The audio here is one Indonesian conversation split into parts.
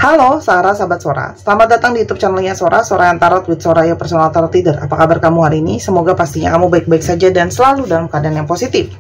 Halo, sahabat Sora. Selamat datang di YouTube channelnya Sora, Sora yang Tarot with Sora, your personal tarot reader. Apa kabar kamu hari ini? Semoga pastinya kamu baik-baik saja dan selalu dalam keadaan yang positif.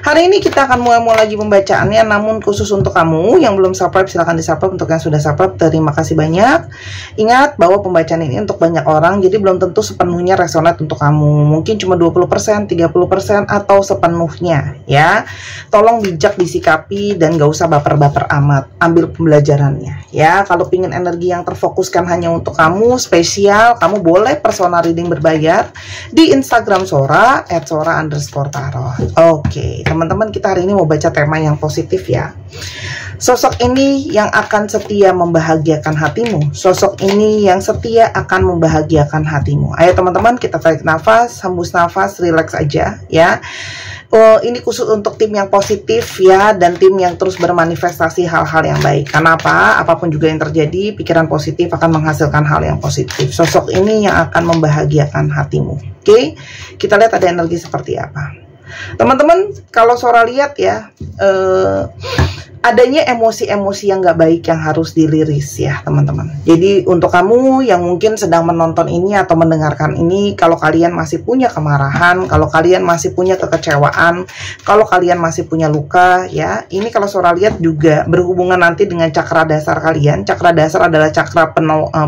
Hari ini kita akan mulai lagi pembacaannya, namun khusus untuk kamu yang belum subscribe, silahkan di-subscribe. Untuk yang sudah subscribe, terima kasih banyak. Ingat bahwa pembacaan ini untuk banyak orang, jadi belum tentu sepenuhnya resonate untuk kamu. Mungkin cuma 20%, 30%, atau sepenuhnya, ya. Tolong bijak disikapi dan gak usah baper-baper amat. Ambil pembelajarannya, ya. Kalau pingin energi yang terfokuskan hanya untuk kamu, spesial, kamu boleh personal reading berbayar di Instagram Sora, @sora_tarot. Oke, teman-teman, kita hari ini mau baca tema yang positif ya. Sosok ini yang akan setia membahagiakan hatimu. Sosok ini yang setia akan membahagiakan hatimu. Ayo teman-teman, kita tarik nafas, hembus nafas, relax aja ya. Ini khusus untuk tim yang positif ya, dan tim yang terus bermanifestasi hal-hal yang baik. Karena apa? Apapun juga yang terjadi, pikiran positif akan menghasilkan hal yang positif. Sosok ini yang akan membahagiakan hatimu. Oke, kita lihat ada energi seperti apa. Teman-teman, kalau Sora lihat ya, adanya emosi-emosi yang gak baik yang harus diliris ya teman-teman. Jadi untuk kamu yang mungkin sedang menonton ini atau mendengarkan ini, kalau kalian masih punya kemarahan, kalau kalian masih punya kekecewaan, kalau kalian masih punya luka ya, ini kalau Sora lihat juga berhubungan nanti dengan cakra dasar kalian. Cakra dasar adalah cakra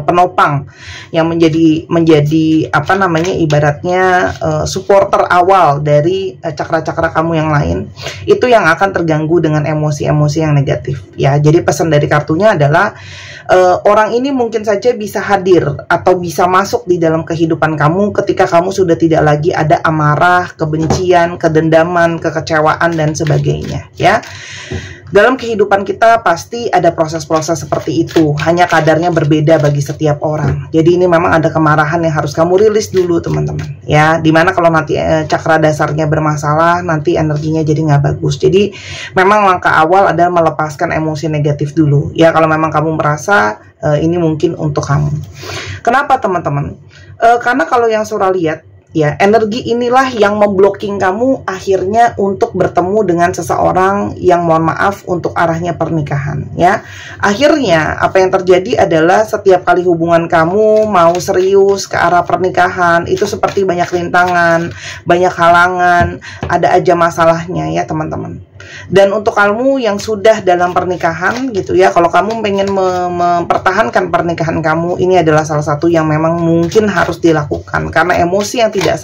penopang yang menjadi apa namanya, ibaratnya supporter awal dari cakra-cakra kamu yang lain. Itu yang akan terganggu dengan emosi-emosi yang negatif ya. Jadi pesan dari kartunya adalah orang ini mungkin saja bisa hadir atau bisa masuk di dalam kehidupan kamu ketika kamu sudah tidak lagi ada amarah, kebencian, kedendaman, kekecewaan dan sebagainya ya. Dalam kehidupan kita pasti ada proses-proses seperti itu, hanya kadarnya berbeda bagi setiap orang. Jadi ini memang ada kemarahan yang harus kamu rilis dulu teman-teman ya. Dimana kalau nanti cakra dasarnya bermasalah, nanti energinya jadi nggak bagus. Jadi memang langkah awal adalah melepaskan emosi negatif dulu ya. Kalau memang kamu merasa ini mungkin untuk kamu. Kenapa teman-teman? Karena kalau yang Sora lihat ya, energi inilah yang memblocking kamu akhirnya untuk bertemu dengan seseorang yang mohon maaf untuk arahnya pernikahan ya. Akhirnya apa yang terjadi adalah setiap kali hubungan kamu mau serius ke arah pernikahan itu seperti banyak rintangan, banyak halangan, ada aja masalahnya ya teman-teman. Dan untuk kamu yang sudah dalam pernikahan gitu ya, kalau kamu pengen mempertahankan pernikahan kamu, ini adalah salah satu yang memang mungkin harus dilakukan. Karena emosi yang tidak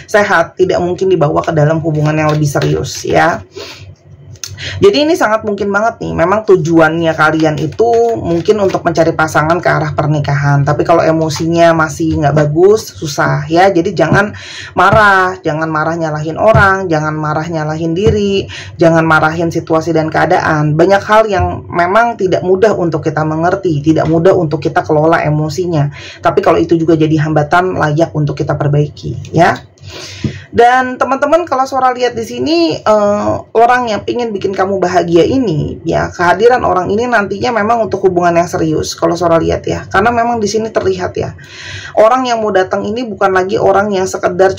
sehat tidak mungkin dibawa ke dalam hubungan yang lebih serius ya. Jadi ini sangat mungkin banget nih, memang tujuannya kalian itu mungkin untuk mencari pasangan ke arah pernikahan. Tapi kalau emosinya masih nggak bagus, susah ya. Jadi jangan marah nyalahin orang, jangan marah nyalahin diri, jangan marahin situasi dan keadaan. Banyak hal yang memang tidak mudah untuk kita mengerti, tidak mudah untuk kita kelola emosinya. Tapi kalau itu juga jadi hambatan, layak untuk kita perbaiki ya. Dan teman-teman, kalau Sora lihat di sini orang yang ingin bikin kamu bahagia ini ya, kehadiran orang ini nantinya memang untuk hubungan yang serius kalau Sora lihat ya. Karena memang di sini terlihat ya, orang yang mau datang ini bukan lagi orang yang sekedar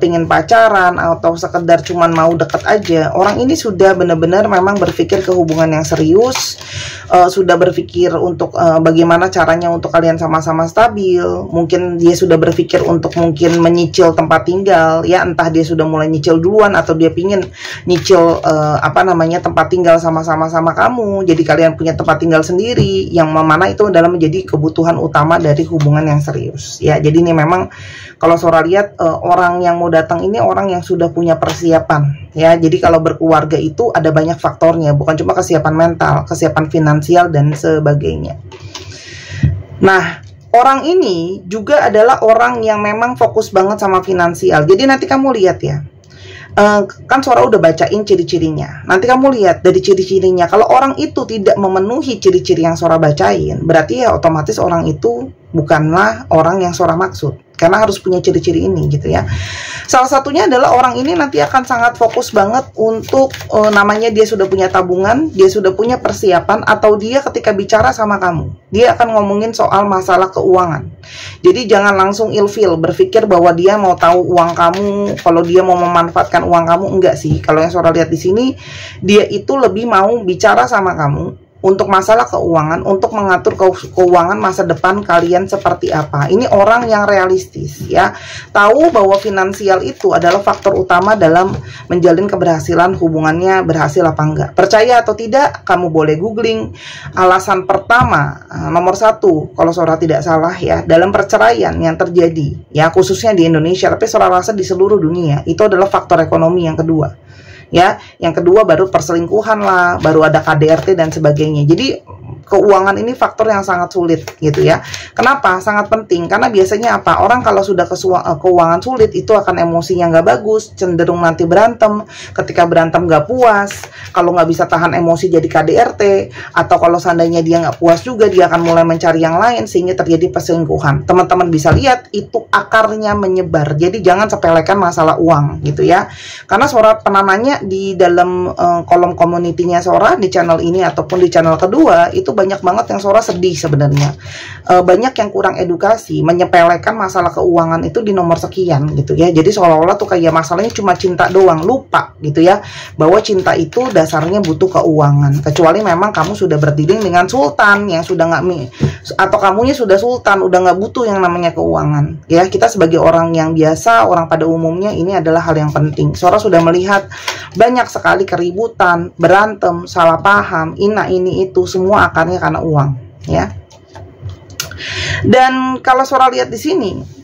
pengen pacaran atau sekedar cuman mau deket aja. Orang ini sudah benar-benar memang berpikir ke hubungan yang serius, sudah berpikir untuk bagaimana caranya untuk kalian sama-sama stabil. Mungkin dia sudah berpikir untuk mungkin menyicil tempat tinggal ya, entah dia sudah mulai nyicil duluan atau dia pingin nyicil apa namanya, tempat tinggal sama-sama kamu. Jadi kalian punya tempat tinggal sendiri, yang mana itu adalah menjadi kebutuhan utama dari hubungan yang serius ya. Jadi ini memang kalau Sora lihat orang yang mau datang ini orang yang sudah punya persiapan ya. Jadi kalau berkeluarga itu ada banyak faktornya, bukan cuma kesiapan mental, kesiapan finansial dan sebagainya. Nah, orang ini juga adalah orang yang memang fokus banget sama finansial. Jadi nanti kamu lihat ya, kan Sora udah bacain ciri-cirinya. Nanti kamu lihat dari ciri-cirinya, kalau orang itu tidak memenuhi ciri-ciri yang Sora bacain, berarti ya otomatis orang itu bukanlah orang yang Sora maksud. Karena harus punya ciri-ciri ini gitu ya. Salah satunya adalah orang ini nanti akan sangat fokus banget untuk namanya dia sudah punya tabungan, dia sudah punya persiapan, atau dia ketika bicara sama kamu, dia akan ngomongin soal masalah keuangan. Jadi jangan langsung ilfil, berpikir bahwa dia mau tahu uang kamu, kalau dia mau memanfaatkan uang kamu, enggak sih. Kalau yang Sora lihat di sini, dia itu lebih mau bicara sama kamu untuk masalah keuangan, untuk mengatur keuangan masa depan kalian seperti apa. Ini orang yang realistis ya, tahu bahwa finansial itu adalah faktor utama dalam menjalin keberhasilan hubungannya berhasil apa enggak. Percaya atau tidak, kamu boleh googling. Alasan pertama, nomor satu, kalau Sora tidak salah ya, dalam perceraian yang terjadi ya, khususnya di Indonesia, tapi Sora rasa di seluruh dunia, itu adalah faktor ekonomi yang kedua. Ya, yang kedua baru perselingkuhan lah, baru ada KDRT dan sebagainya. Jadi keuangan ini faktor yang sangat sulit gitu ya. Kenapa? Sangat penting karena biasanya apa? Orang kalau sudah keuangan sulit itu akan emosinya nggak bagus, cenderung nanti berantem. Ketika berantem nggak puas, kalau nggak bisa tahan emosi jadi KDRT, atau kalau seandainya dia nggak puas juga dia akan mulai mencari yang lain sehingga terjadi perselingkuhan. Teman-teman bisa lihat itu akarnya menyebar. Jadi jangan sepelekan masalah uang gitu ya. Karena Sora pernah nanya di dalam kolom community-nya Sora di channel ini ataupun di channel kedua, itu banyak banget yang Sora sedih sebenarnya. Banyak yang kurang edukasi, menyepelekan masalah keuangan itu di nomor sekian gitu ya. Jadi seolah-olah tuh kayak masalahnya cuma cinta doang, lupa gitu ya bahwa cinta itu dasarnya butuh keuangan. Kecuali memang kamu sudah berdealing dengan sultan yang sudah nggak atau kamunya sudah sultan, udah nggak butuh yang namanya keuangan ya. Kita sebagai orang yang biasa, orang pada umumnya, ini adalah hal yang penting. Sora sudah melihat banyak sekali keributan, berantem, salah paham, ini itu semua akarnya karena uang ya. Dan kalau Sora lihat di sini,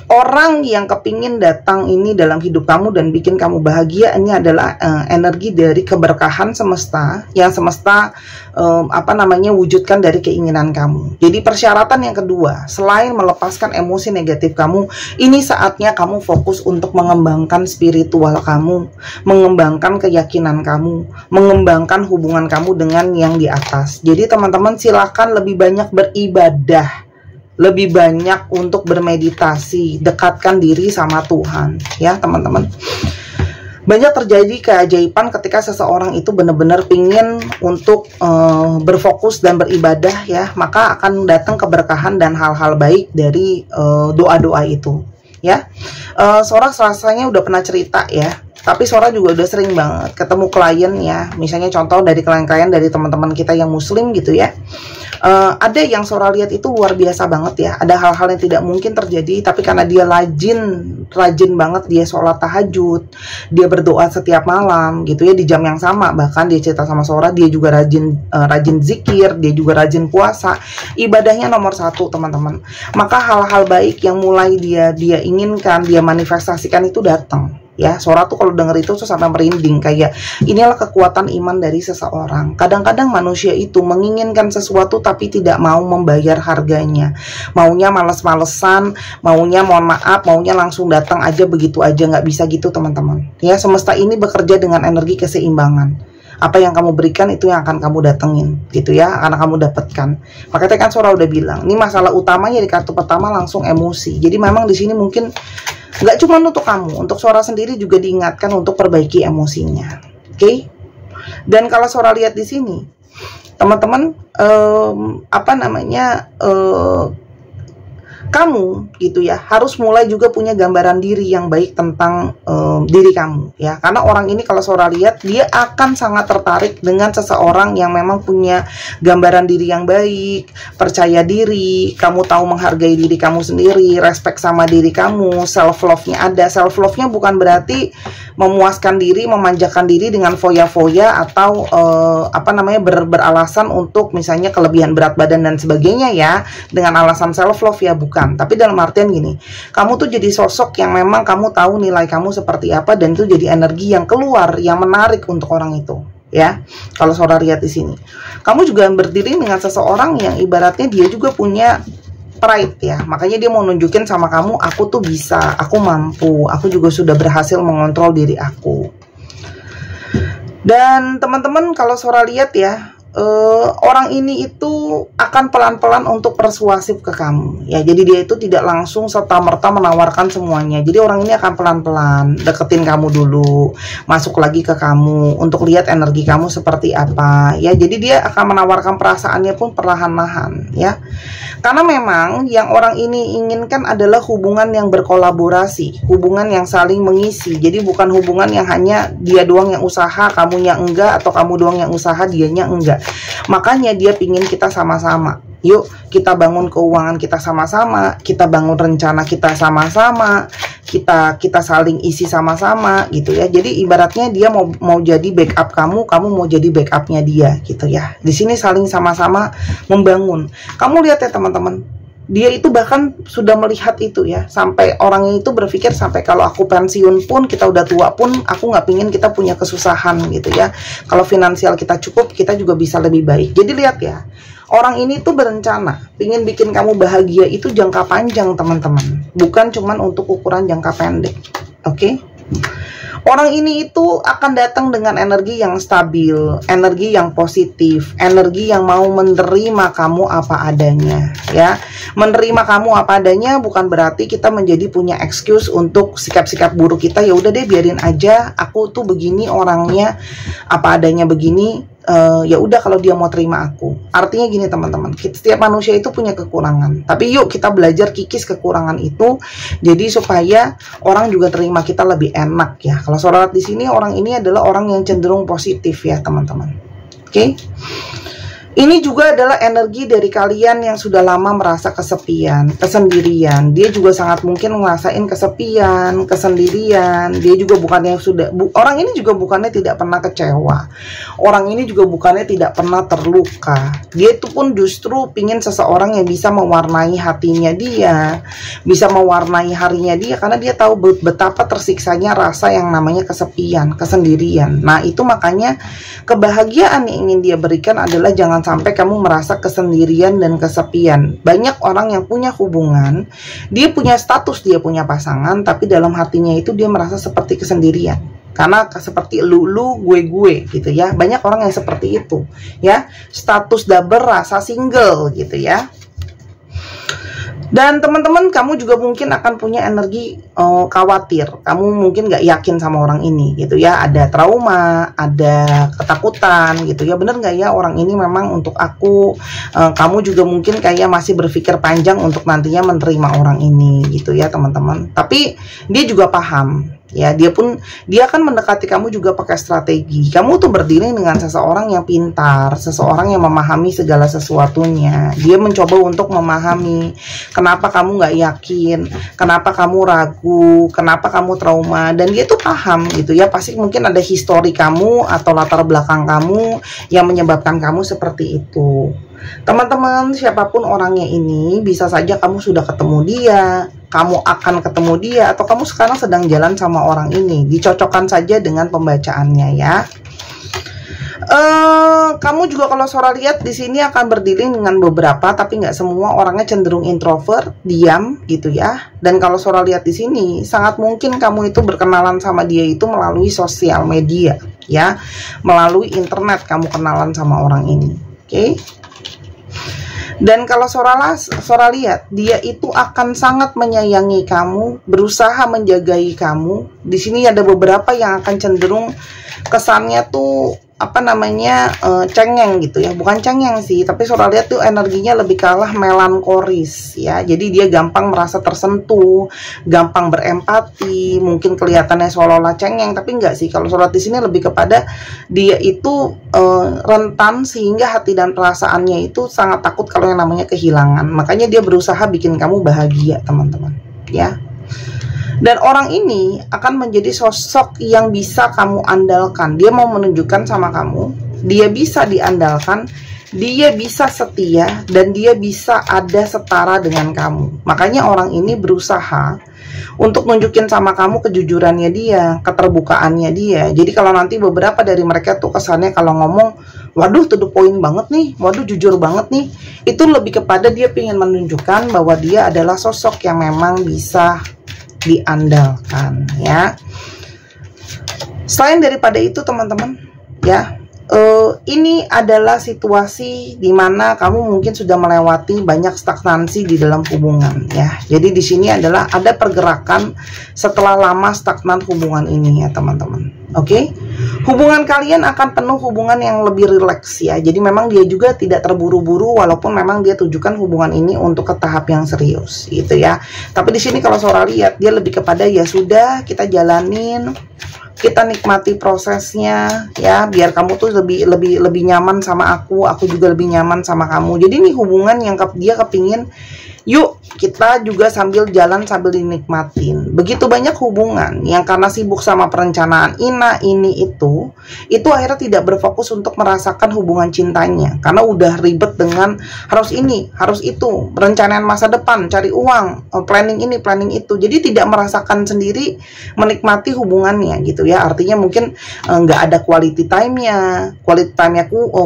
orang yang kepingin datang ini dalam hidup kamu dan bikin kamu bahagia, ini adalah energi dari keberkahan semesta yang semesta wujudkan dari keinginan kamu. Jadi persyaratan yang kedua, selain melepaskan emosi negatif kamu, ini saatnya kamu fokus untuk mengembangkan spiritual kamu, mengembangkan keyakinan kamu, mengembangkan hubungan kamu dengan yang di atas. Jadi teman-teman silakan lebih banyak beribadah, lebih banyak untuk bermeditasi, dekatkan diri sama Tuhan ya teman-teman. Banyak terjadi keajaiban ketika seseorang itu benar-benar pingin untuk berfokus dan beribadah ya, maka akan datang keberkahan dan hal-hal baik dari doa-doa itu ya. Sora rasanya udah pernah cerita ya, tapi Sora juga udah sering banget ketemu klien ya, misalnya contoh dari klien-klien dari teman-teman kita yang muslim gitu ya. Ada yang Sora lihat itu luar biasa banget ya, ada hal-hal yang tidak mungkin terjadi, tapi karena dia rajin banget, dia sholat tahajud, dia berdoa setiap malam gitu ya, di jam yang sama. Bahkan dia cerita sama Sora, dia juga rajin zikir, dia juga rajin puasa, ibadahnya nomor satu teman-teman. Maka hal-hal baik yang mulai dia inginkan, dia manifestasikan itu datang ya. Sora tuh kalau denger itu tuh sampai merinding, kayak inilah kekuatan iman dari seseorang. Kadang-kadang manusia itu menginginkan sesuatu tapi tidak mau membayar harganya, maunya males-malesan, maunya mohon maaf, maunya langsung datang aja begitu aja. Nggak bisa gitu teman-teman ya. Semesta ini bekerja dengan energi keseimbangan. Apa yang kamu berikan itu yang akan kamu datengin gitu ya, akan kamu dapatkan. Makanya kan Sora udah bilang, ini masalah utamanya di kartu pertama langsung emosi. Jadi memang di sini mungkin nggak cuma untuk kamu, untuk Sora sendiri juga diingatkan untuk perbaiki emosinya, oke? Dan kalau Sora lihat di sini, teman-teman, kamu gitu ya harus mulai juga punya gambaran diri yang baik tentang diri kamu ya. Karena orang ini kalau Sora lihat, dia akan sangat tertarik dengan seseorang yang memang punya gambaran diri yang baik, percaya diri, kamu tahu menghargai diri kamu sendiri, respect sama diri kamu, self love-nya ada. Self love-nya bukan berarti memuaskan diri, memanjakan diri dengan foya-foya atau beralasan untuk misalnya kelebihan berat badan dan sebagainya ya, dengan alasan self love ya, bukan. Tapi dalam artian gini, kamu tuh jadi sosok yang memang kamu tahu nilai kamu seperti apa, dan itu jadi energi yang keluar, yang menarik untuk orang itu ya. Kalau Sora lihat di sini, kamu juga berdiri dengan seseorang yang ibaratnya dia juga punya pride ya, makanya dia mau nunjukin sama kamu, aku tuh bisa, aku mampu, aku juga sudah berhasil mengontrol diri aku. Dan teman-teman kalau Sora lihat ya, orang ini itu akan pelan-pelan untuk persuasif ke kamu ya. Jadi dia itu tidak langsung serta-merta menawarkan semuanya. Jadi orang ini akan pelan-pelan deketin kamu dulu, masuk lagi ke kamu untuk lihat energi kamu seperti apa ya. Jadi dia akan menawarkan perasaannya pun perlahan-lahan ya. Karena memang yang orang ini inginkan adalah hubungan yang berkolaborasi, hubungan yang saling mengisi. Jadi bukan hubungan yang hanya dia doang yang usaha, kamunya enggak, atau kamu doang yang usaha, dianya enggak. Makanya dia pingin kita sama-sama. Yuk kita bangun keuangan kita sama-sama, kita bangun rencana kita sama-sama, kita saling isi sama-sama gitu ya. Jadi ibaratnya dia mau jadi backup kamu mau jadi backupnya dia gitu ya. Di sini saling sama-sama membangun. Kamu lihat ya teman-teman, dia itu bahkan sudah melihat itu ya, sampai orangnya itu berpikir sampai kalau aku pensiun pun, kita udah tua pun, aku nggak pingin kita punya kesusahan gitu ya. Kalau finansial kita cukup, kita juga bisa lebih baik. Jadi lihat ya, orang ini tuh berencana pingin bikin kamu bahagia itu jangka panjang teman-teman, bukan cuman untuk ukuran jangka pendek. Oke? Orang ini itu akan datang dengan energi yang stabil, energi yang positif, energi yang mau menerima kamu apa adanya ya. Menerima kamu apa adanya bukan berarti kita menjadi punya excuse untuk sikap-sikap buruk kita. Ya udah deh, biarin aja, aku tuh begini orangnya, apa adanya begini. Ya udah kalau dia mau terima aku. Artinya gini teman-teman, setiap manusia itu punya kekurangan. Tapi yuk kita belajar kikis kekurangan itu, jadi supaya orang juga terima kita lebih enak ya. Kalau saya lihat di sini, orang ini adalah orang yang cenderung positif ya teman-teman. Oke? Ini juga adalah energi dari kalian yang sudah lama merasa kesepian, kesendirian. Dia juga sangat mungkin ngerasain kesepian, kesendirian. Dia juga bukannya orang ini juga bukannya tidak pernah kecewa. Orang ini juga bukannya tidak pernah terluka. Dia itu pun justru pingin seseorang yang bisa mewarnai hatinya dia, bisa mewarnai harinya dia, karena dia tahu betapa tersiksanya rasa yang namanya kesepian, kesendirian. Nah, itu makanya kebahagiaan yang ingin dia berikan adalah jangan sampai kamu merasa kesendirian dan kesepian. Banyak orang yang punya hubungan, dia punya status, dia punya pasangan, tapi dalam hatinya itu dia merasa seperti kesendirian. Karena seperti lu gue gitu ya. Banyak orang yang seperti itu ya. Status double, rasa single gitu ya. Dan teman-teman, kamu juga mungkin akan punya energi khawatir. Kamu mungkin gak yakin sama orang ini gitu ya. Ada trauma, ada ketakutan gitu ya. Bener gak ya orang ini memang untuk aku? Kamu juga mungkin kayak masih berpikir panjang untuk nantinya menerima orang ini gitu ya teman-teman. Tapi dia juga paham ya, dia akan mendekati kamu juga pakai strategi. Kamu tuh berdiri dengan seseorang yang pintar, seseorang yang memahami segala sesuatunya. Dia mencoba untuk memahami kenapa kamu nggak yakin, kenapa kamu ragu, kenapa kamu trauma, dan dia tuh paham gitu ya. Pasti mungkin ada histori kamu atau latar belakang kamu yang menyebabkan kamu seperti itu. Teman-teman, siapapun orangnya ini, bisa saja kamu sudah ketemu dia, kamu akan ketemu dia, atau kamu sekarang sedang jalan sama orang ini. Dicocokkan saja dengan pembacaannya ya. Kamu juga kalau Sora lihat di sini akan berdiri dengan beberapa, tapi nggak semua orangnya cenderung introvert, diam gitu ya. Dan kalau Sora lihat di sini, sangat mungkin kamu itu berkenalan sama dia itu melalui sosial media ya, melalui internet kamu kenalan sama orang ini. Oke? Dan kalau Sora lihat, dia itu akan sangat menyayangi kamu, berusaha menjagai kamu. Di sini ada beberapa yang akan cenderung kesannya tuh apa namanya cengeng gitu ya. Bukan cengeng sih, tapi Sora lihat tuh energinya lebih kalah melankolis ya. Jadi dia gampang merasa tersentuh, gampang berempati. Mungkin kelihatannya seolah-olah cengeng, tapi enggak sih. Kalau Sora di sini lebih kepada dia itu rentan, sehingga hati dan perasaannya itu sangat takut kalau yang namanya kehilangan. Makanya dia berusaha bikin kamu bahagia teman-teman ya. Dan orang ini akan menjadi sosok yang bisa kamu andalkan. Dia mau menunjukkan sama kamu, dia bisa diandalkan, dia bisa setia, dan dia bisa ada setara dengan kamu. Makanya orang ini berusaha untuk nunjukin sama kamu kejujurannya dia, keterbukaannya dia. Jadi kalau nanti beberapa dari mereka tuh kesannya kalau ngomong, waduh to the point banget nih, waduh jujur banget nih, itu lebih kepada dia ingin menunjukkan bahwa dia adalah sosok yang memang bisa diandalkan ya. Selain daripada itu teman-teman ya, ini adalah situasi dimana kamu mungkin sudah melewati banyak stagnansi di dalam hubungan ya. Jadi di sini adalah ada pergerakan setelah lama stagnan hubungan ini ya teman-teman. Oke? Hubungan kalian akan penuh hubungan yang lebih rileks ya. Jadi memang dia juga tidak terburu-buru, walaupun memang dia tujukan hubungan ini untuk ke tahap yang serius gitu ya. Tapi di sini kalau Sora lihat, dia lebih kepada ya sudah, kita jalanin, kita nikmati prosesnya ya, biar kamu tuh lebih nyaman sama aku juga lebih nyaman sama kamu. Jadi ini hubungan yang dia kepingin yuk kita juga sambil jalan sambil dinikmatin. Begitu banyak hubungan yang karena sibuk sama perencanaan ini itu akhirnya tidak berfokus untuk merasakan hubungan cintanya, karena udah ribet dengan harus ini, harus itu, perencanaan masa depan, cari uang, planning ini, planning itu. Jadi tidak merasakan sendiri, menikmati hubungannya gitu ya. Artinya mungkin nggak ada quality time-nya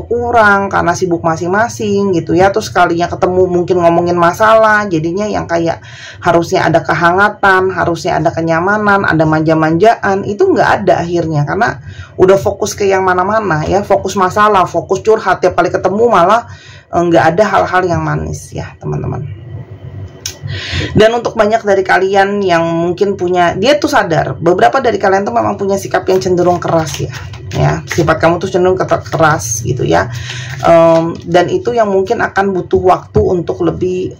kurang karena sibuk masing-masing gitu ya. Terus kalinya ketemu mungkin ngomongin masalah, jadinya yang kayak harusnya ada kehangatan, harusnya ada kenyamanan, ada manja-manjaan, itu nggak ada akhirnya, karena udah fokus ke yang mana-mana ya, fokus masalah, fokus curhat, tiap kali ketemu malah nggak ada hal-hal yang manis ya teman-teman. Dan untuk banyak dari kalian yang mungkin punya, dia tuh sadar, beberapa dari kalian tuh memang punya sikap yang cenderung keras ya, sifat kamu tuh cenderung keras gitu ya, dan itu yang mungkin akan butuh waktu untuk lebih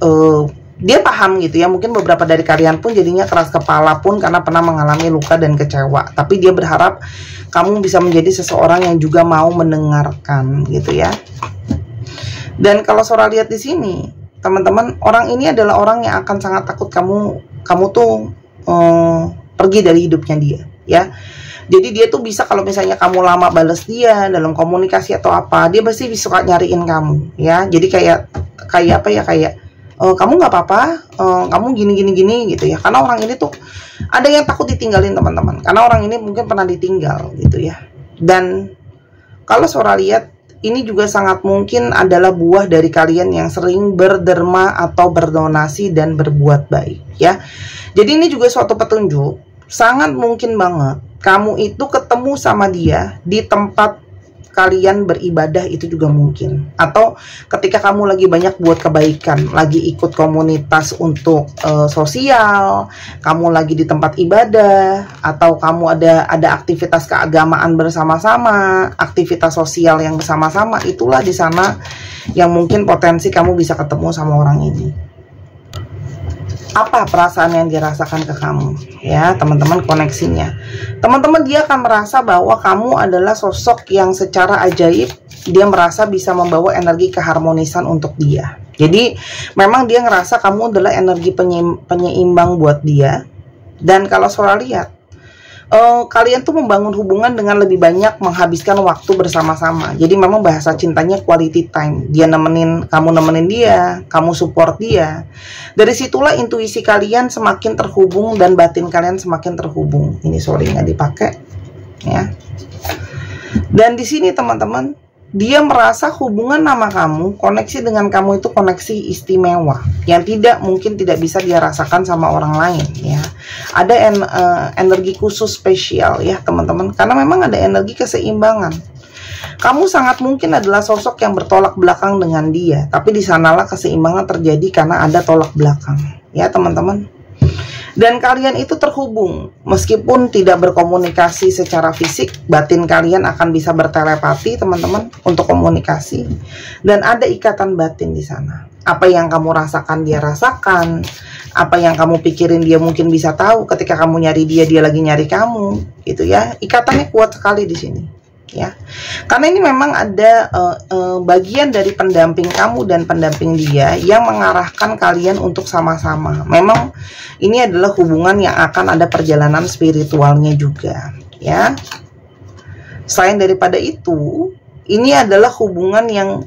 dia paham gitu ya. Mungkin beberapa dari kalian pun jadinya keras kepala pun karena pernah mengalami luka dan kecewa, tapi dia berharap kamu bisa menjadi seseorang yang juga mau mendengarkan gitu ya. Dan kalau Sora lihat di sini teman-teman, orang ini adalah orang yang akan sangat takut kamu tuh pergi dari hidupnya dia ya. Jadi dia tuh bisa, kalau misalnya kamu lama bales dia dalam komunikasi atau apa, dia pasti suka nyariin kamu ya. Jadi kayak apa ya, kayak kamu nggak apa-apa, kamu gini gitu ya. Karena orang ini tuh ada yang takut ditinggalin teman-teman, karena orang ini mungkin pernah ditinggal gitu ya. Dan kalau Sora lihat, ini juga sangat mungkin adalah buah dari kalian yang sering berderma atau berdonasi dan berbuat baik ya. Jadi ini juga suatu petunjuk, sangat mungkin banget kamu itu ketemu sama dia di tempat kalian beribadah, itu juga mungkin. Atau ketika kamu lagi banyak buat kebaikan, lagi ikut komunitas untuk sosial, kamu lagi di tempat ibadah, atau kamu ada aktivitas keagamaan bersama-sama, aktivitas sosial yang bersama-sama, itulah di sana yang mungkin potensi kamu bisa ketemu sama orang ini. Apa perasaan yang dirasakan ke kamu ya teman-teman, koneksinya teman-teman, dia akan merasa bahwa kamu adalah sosok yang secara ajaib dia merasa bisa membawa energi keharmonisan untuk dia. Jadi memang dia ngerasa kamu adalah energi penyeimbang buat dia. Dan kalau Sora lihat, kalian tuh membangun hubungan dengan lebih banyak menghabiskan waktu bersama-sama. Jadi memang bahasa cintanya quality time. Dia kamu nemenin dia, kamu support dia. Dari situlah intuisi kalian semakin terhubung dan batin kalian semakin terhubung. Ini sorry nggak dipakai ya. Dan di sini teman-teman, dia merasa hubungan sama kamu, koneksi dengan kamu itu koneksi istimewa yang mungkin tidak bisa dia rasakan sama orang lain ya. Ada energi khusus spesial ya teman-teman, karena memang ada energi keseimbangan. Kamu sangat mungkin adalah sosok yang bertolak belakang dengan dia, tapi di sanalah keseimbangan terjadi karena ada tolak belakang ya teman-teman. Dan kalian itu terhubung, meskipun tidak berkomunikasi secara fisik, batin kalian akan bisa bertelepati teman-teman untuk komunikasi. Dan ada ikatan batin di sana. Apa yang kamu rasakan dia rasakan, apa yang kamu pikirin dia mungkin bisa tahu. Ketika kamu nyari dia, dia lagi nyari kamu, gitu ya. Ikatannya kuat sekali di sini. Ya, karena ini memang ada bagian dari pendamping kamu dan pendamping dia yang mengarahkan kalian untuk sama-sama. Memang ini adalah hubungan yang akan ada perjalanan spiritualnya juga ya. Selain daripada itu, ini adalah hubungan yang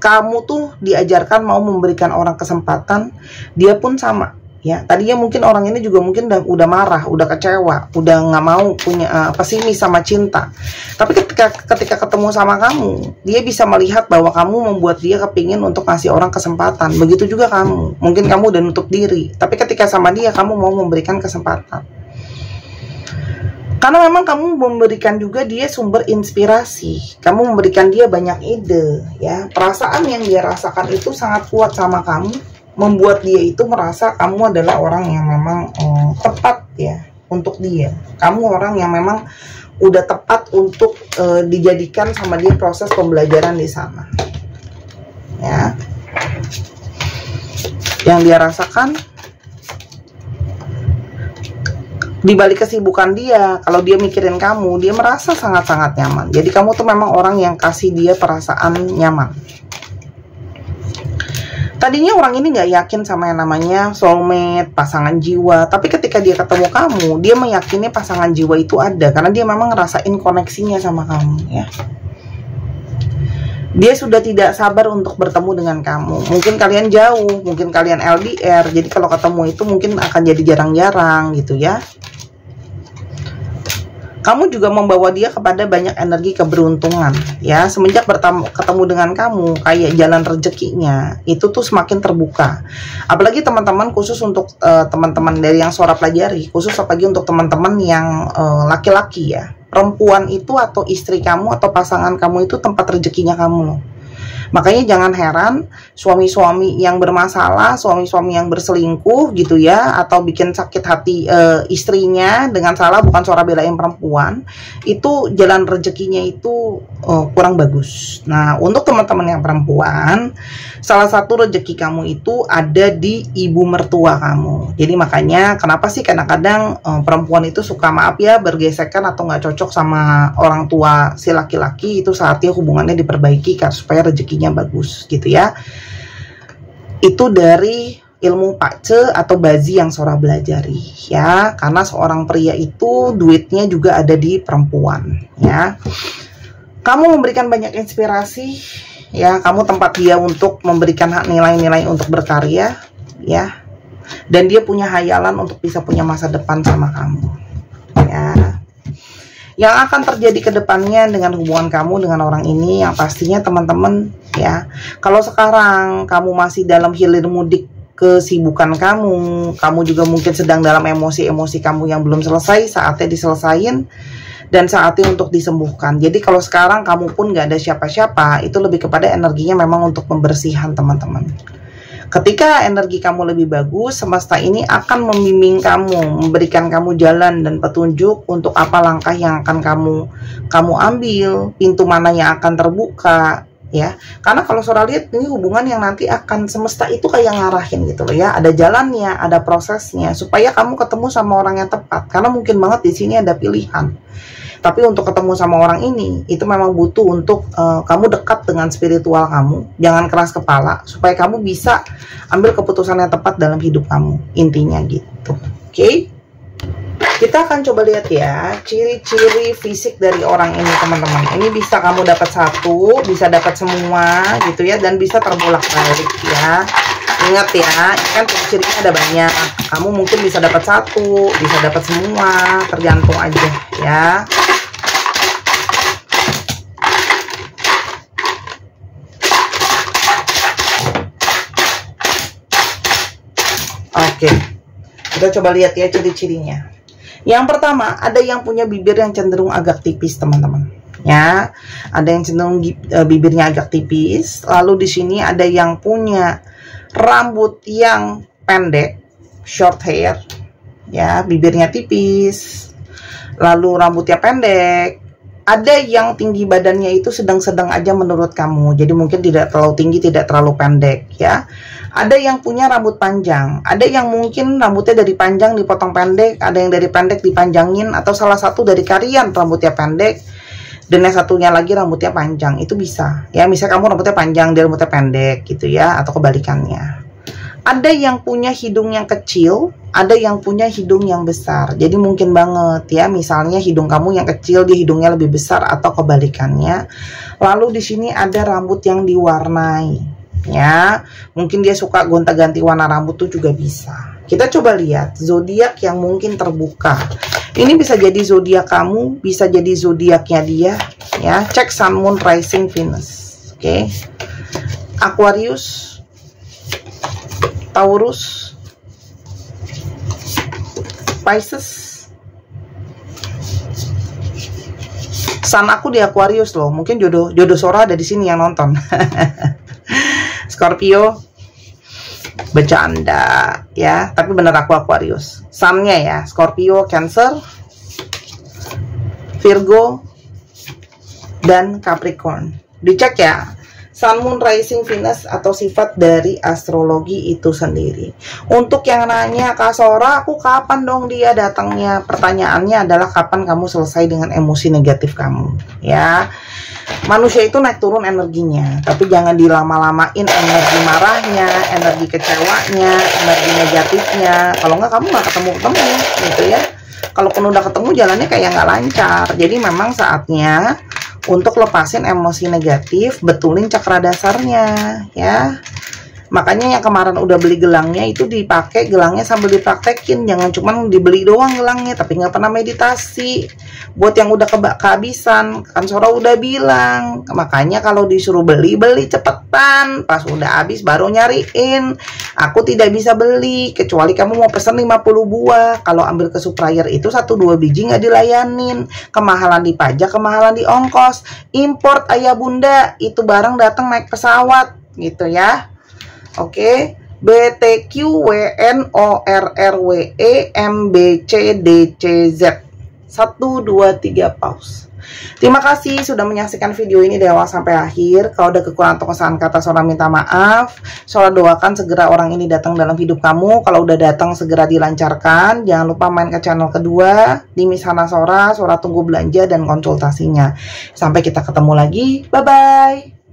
kamu tuh diajarkan mau memberikan orang kesempatan, dia pun sama ya. Tadinya mungkin orang ini juga mungkin udah marah, udah kecewa, udah nggak mau punya pesimis sama cinta. Tapi ketika ketemu sama kamu, dia bisa melihat bahwa kamu membuat dia kepingin untuk ngasih orang kesempatan. Begitu juga kamu, mungkin kamu udah nutup diri, tapi ketika sama dia kamu mau memberikan kesempatan. Karena memang kamu memberikan juga dia sumber inspirasi, kamu memberikan dia banyak ide ya. Perasaan yang dia rasakan itu sangat kuat sama kamu, membuat dia itu merasa kamu adalah orang yang memang tepat ya untuk dia. Kamu orang yang memang udah tepat untuk dijadikan sama dia proses pembelajaran di sana ya. Yang dia rasakan, Di balik kesibukan dia, kalau dia mikirin kamu, dia merasa sangat-sangat nyaman. Jadi kamu tuh memang orang yang kasih dia perasaan nyaman. Tadinya orang ini nggak yakin sama yang namanya soulmate, pasangan jiwa. Tapi ketika dia ketemu kamu, dia meyakini pasangan jiwa itu ada. Karena dia memang ngerasain koneksinya sama kamu, ya. Dia sudah tidak sabar untuk bertemu dengan kamu. Mungkin kalian jauh, mungkin kalian LDR. Jadi kalau ketemu itu mungkin akan jadi jarang-jarang gitu ya. Kamu juga membawa dia kepada banyak energi keberuntungan ya. Semenjak ketemu dengan kamu, kayak jalan rezekinya itu tuh semakin terbuka. Apalagi teman-teman, khusus untuk teman-teman dari yang Sora pelajari, khusus apalagi untuk teman-teman yang laki-laki ya. Perempuan itu atau istri kamu atau pasangan kamu itu tempat rezekinya kamu loh. Makanya jangan heran suami-suami yang bermasalah, suami-suami yang berselingkuh gitu ya, atau bikin sakit hati istrinya dengan salah, bukan Sora belain perempuan, itu jalan rezekinya itu kurang bagus. Nah, untuk teman-teman yang perempuan, salah satu rezeki kamu itu ada di ibu mertua kamu. Jadi makanya kenapa sih kadang-kadang perempuan itu suka, maaf ya, bergesekan atau nggak cocok sama orang tua si laki-laki, itu saatnya hubungannya diperbaiki kan, supaya rezekinya bagus gitu ya. Itu dari ilmu pakce atau bazi yang Sora belajari ya, karena seorang pria itu duitnya juga ada di perempuan ya. Kamu memberikan banyak inspirasi ya, kamu tempat dia untuk memberikan hak nilai-nilai untuk berkarya ya, dan dia punya hayalan untuk bisa punya masa depan sama kamu ya. Yang akan terjadi ke depannya dengan hubungan kamu dengan orang ini, yang pastinya teman-teman ya, kalau sekarang kamu masih dalam hilir mudik kesibukan kamu juga mungkin sedang dalam emosi-emosi kamu yang belum selesai, saatnya diselesain dan saatnya untuk disembuhkan. Jadi kalau sekarang kamu pun nggak ada siapa-siapa, itu lebih kepada energinya memang untuk pembersihan teman-teman. Ketika energi kamu lebih bagus, semesta ini akan membimbing kamu, memberikan kamu jalan dan petunjuk untuk apa langkah yang akan kamu ambil, pintu mana yang akan terbuka ya. Karena kalau Sora lihat ini hubungan yang nanti akan semesta itu kayak ngarahin gitu loh ya, ada jalannya, ada prosesnya supaya kamu ketemu sama orang yang tepat. Karena mungkin banget di sini ada pilihan. Tapi untuk ketemu sama orang ini, itu memang butuh untuk kamu dekat dengan spiritual kamu. Jangan keras kepala, supaya kamu bisa ambil keputusan yang tepat dalam hidup kamu. Intinya gitu. Oke? Kita akan coba lihat ya, ciri-ciri fisik dari orang ini teman-teman. Ini bisa kamu dapat satu, bisa dapat semua gitu ya, dan bisa terbolak-balik ya. Ingat ya, kan ciri-cirinya ada banyak. Kamu mungkin bisa dapat satu, bisa dapat semua, tergantung aja ya. Oke, kita coba lihat ya ciri-cirinya. Yang pertama, ada yang punya bibir yang cenderung agak tipis teman-teman. Ya, ada yang cenderung bibirnya agak tipis. Lalu di sini ada yang punya rambut yang pendek, short hair, ya, bibirnya tipis. Lalu rambutnya pendek. Ada yang tinggi badannya itu sedang-sedang aja menurut kamu. Jadi mungkin tidak terlalu tinggi, tidak terlalu pendek ya. Ada yang punya rambut panjang. Ada yang mungkin rambutnya dari panjang dipotong pendek. Ada yang dari pendek dipanjangin. Atau salah satu dari kalian rambutnya pendek, dan yang satunya lagi rambutnya panjang. Itu bisa ya. Misalnya kamu rambutnya panjang, dia rambutnya pendek gitu ya. Atau kebalikannya. Ada yang punya hidung yang kecil, ada yang punya hidung yang besar. Jadi mungkin banget ya, misalnya hidung kamu yang kecil, dia hidungnya lebih besar atau kebalikannya. Lalu di sini ada rambut yang diwarnai ya. Mungkin dia suka gonta-ganti warna rambut tuh juga bisa. Kita coba lihat zodiak yang mungkin terbuka. Ini bisa jadi zodiak kamu, bisa jadi zodiaknya dia ya. Cek Sun, Moon, Rising, Venus. Oke. Aquarius, Taurus, Pisces. Sun aku di Aquarius loh. Mungkin jodoh Sora ada di sini yang nonton. Scorpio, bercanda ya, tapi bener aku Aquarius. Sun-nya ya, Scorpio, Cancer, Virgo, dan Capricorn. Dicek ya. Sun, Moon, Rising, Venus atau sifat dari astrologi itu sendiri. Untuk yang nanya, Kak Sora, aku kapan dong dia datangnya? Pertanyaannya adalah kapan kamu selesai dengan emosi negatif kamu, ya. Manusia itu naik turun energinya, tapi jangan dilama-lamain energi marahnya, energi kecewanya, energi negatifnya. Kalau nggak, kamu nggak ketemu-ketemu, gitu ya. Kalaupun udah ketemu, jalannya kayak nggak lancar. Jadi memang saatnya untuk lepasin emosi negatif, betulin cakra dasarnya, ya. Makanya yang kemarin udah beli gelangnya itu dipakai gelangnya sambil dipraktekin, jangan cuma dibeli doang gelangnya tapi nggak pernah meditasi. Buat yang udah kehabisan, kan Sora udah bilang, makanya kalau disuruh beli cepetan, pas udah habis baru nyariin. Aku tidak bisa beli kecuali kamu mau pesen 50 buah. Kalau ambil ke supplier itu 1-2 biji nggak dilayanin, kemahalan di pajak, kemahalan di ongkos. Import ayah bunda, itu barang datang naik pesawat gitu ya. Oke, BTQWNORRWEMBCDCZ 1, 2, 3 pause. Terima kasih sudah menyaksikan video ini dari awal sampai akhir. Kalau ada kekurangan atau kesalahan kata, Sora minta maaf. Sora doakan segera orang ini datang dalam hidup kamu. Kalau udah datang segera dilancarkan. Jangan lupa main ke channel kedua di Miss Hana Sora. Sora tunggu belanja dan konsultasinya. Sampai kita ketemu lagi. Bye bye.